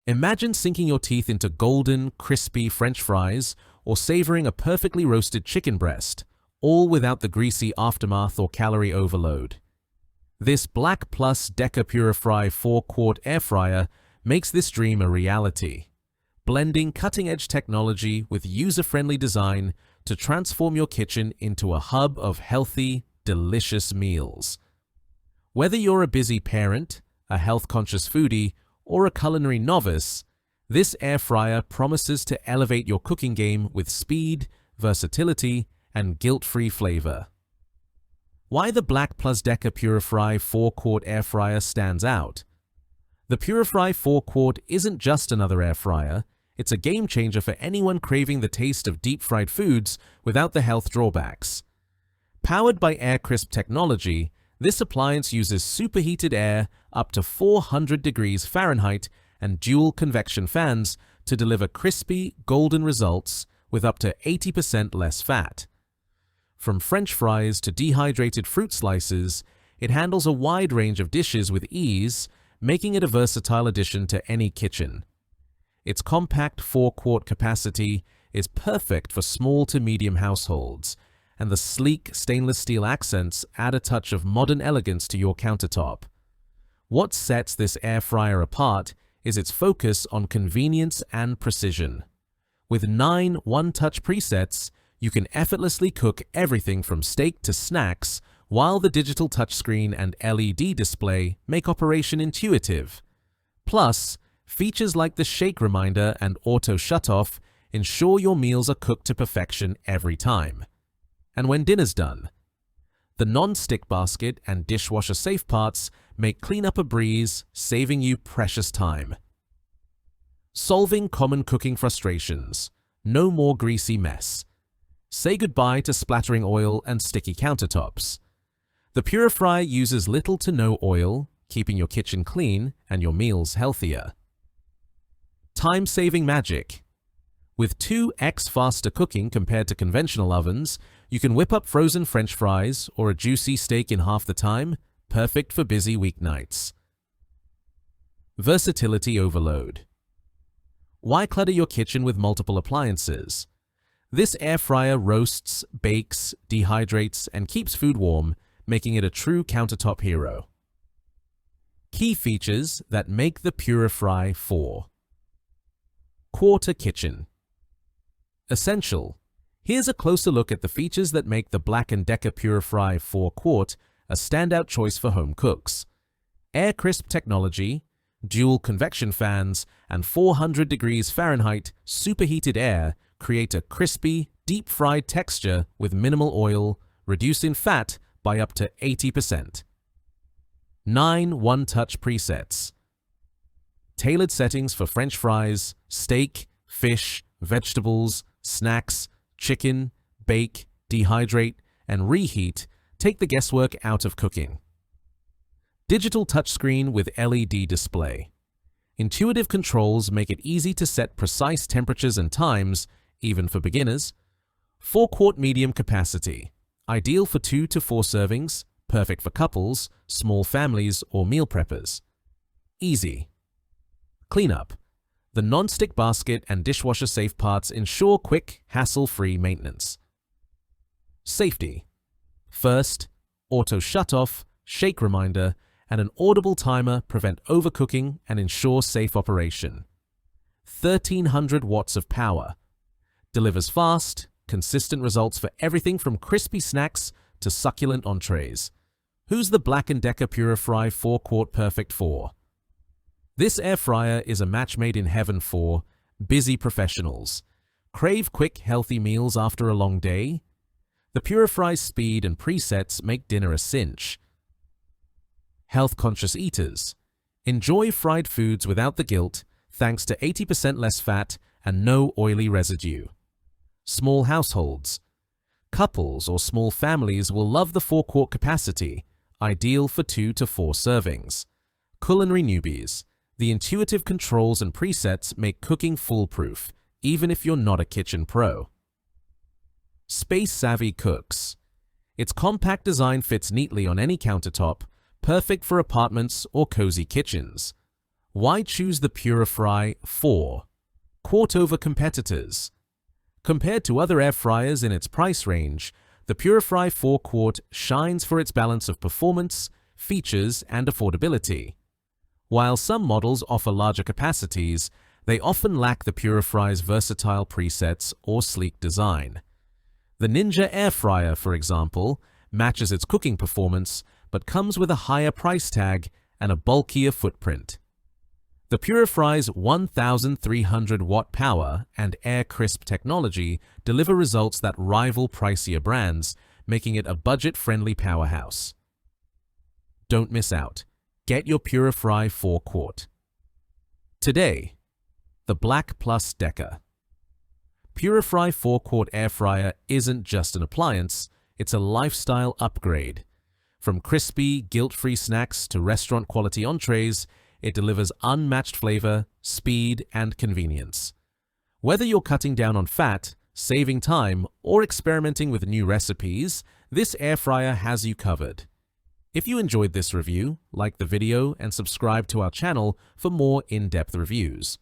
Imagine sinking your teeth into golden, crispy French fries or savoring a perfectly roasted chicken breast, all without the greasy aftermath or calorie overload. This Black+Decker Purify 4qt air fryer makes this dream a reality, blending cutting-edge technology with user-friendly design to transform your kitchen into a hub of healthy, delicious meals. Whether you're a busy parent, a health-conscious foodie, or a culinary novice, this air fryer promises to elevate your cooking game with speed, versatility, and guilt-free flavor. Why the Black+Decker Purify 4qt air fryer stands out? The Purify 4qt isn't just another air fryer, it's a game changer for anyone craving the taste of deep-fried foods without the health drawbacks. Powered by air crisp technology, this appliance uses superheated air up to 400 degrees Fahrenheit and dual convection fans to deliver crispy, golden results with up to 80% less fat. From French fries to dehydrated fruit slices, it handles a wide range of dishes with ease, making it a versatile addition to any kitchen. Its compact 4-quart capacity is perfect for small to medium households, and the sleek stainless steel accents add a touch of modern elegance to your countertop. What sets this air fryer apart is its focus on convenience and precision. With 9 one-touch presets, you can effortlessly cook everything from steak to snacks, while the digital touchscreen and LED display make operation intuitive. Plus, features like the shake reminder and auto shutoff ensure your meals are cooked to perfection every time. And when dinner's done, the non-stick basket and dishwasher-safe parts make cleanup a breeze, saving you precious time. Solving common cooking frustrations. No more greasy mess. Say goodbye to splattering oil and sticky countertops. The Purify uses little to no oil, keeping your kitchen clean and your meals healthier. Time-saving magic. With 2x faster cooking compared to conventional ovens, you can whip up frozen French fries or a juicy steak in half the time, perfect for busy weeknights. Versatility overload. Why clutter your kitchen with multiple appliances? This air fryer roasts, bakes, dehydrates, and keeps food warm, making it a true countertop hero. Key features that make the Purify 4. Quarter kitchen. Essential. Here's a closer look at the features that make the Black+Decker Purify 4qt a standout choice for home cooks. Air crisp technology, dual convection fans, and 400 degrees Fahrenheit superheated air create a crispy, deep-fried texture with minimal oil, reducing fat by up to 80%. 9 one-touch presets. Tailored settings for French fries, steak, fish, vegetables, snacks, chicken, bake, dehydrate, and reheat take the guesswork out of cooking. Digital touchscreen with LED display. Intuitive controls make it easy to set precise temperatures and times, even for beginners. 4-quart medium capacity. Ideal for 2 to 4 servings, perfect for couples, small families, or meal preppers. Easy. Cleanup. The non-stick basket and dishwasher-safe parts ensure quick, hassle-free maintenance. Safety. First, auto shutoff, shake reminder, and an audible timer prevent overcooking and ensure safe operation. 1300 watts of power. Delivers fast, consistent results for everything from crispy snacks to succulent entrees. Who's the Black+Decker Purify 4qt perfect for? This air fryer is a match made in heaven for busy professionals. Crave quick, healthy meals after a long day? The Purify's speed and presets make dinner a cinch. Health-conscious eaters. Enjoy fried foods without the guilt, thanks to 80% less fat and no oily residue. Small households. Couples or small families will love the 4-quart capacity, ideal for 2 to 4 servings. Culinary newbies. The intuitive controls and presets make cooking foolproof, even if you're not a kitchen pro. Space-savvy cooks. Its compact design fits neatly on any countertop, perfect for apartments or cozy kitchens. Why choose the Purifry 4qt over competitors? Compared to other air fryers in its price range, the Purifry 4qt shines for its balance of performance, features, and affordability. While some models offer larger capacities, they often lack the Purifry's versatile presets or sleek design. The Ninja air fryer, for example, matches its cooking performance but comes with a higher price tag and a bulkier footprint. The Purifry's 1,300-watt power and air crisp technology deliver results that rival pricier brands, making it a budget-friendly powerhouse. Don't miss out. Get your Purifry 4qt. Today, the Black+Decker. Purifry 4qt air fryer isn't just an appliance, it's a lifestyle upgrade. From crispy, guilt-free snacks to restaurant-quality entrees, it delivers unmatched flavor, speed, and convenience. Whether you're cutting down on fat, saving time, or experimenting with new recipes, this air fryer has you covered. If you enjoyed this review, like the video and subscribe to our channel for more in-depth reviews.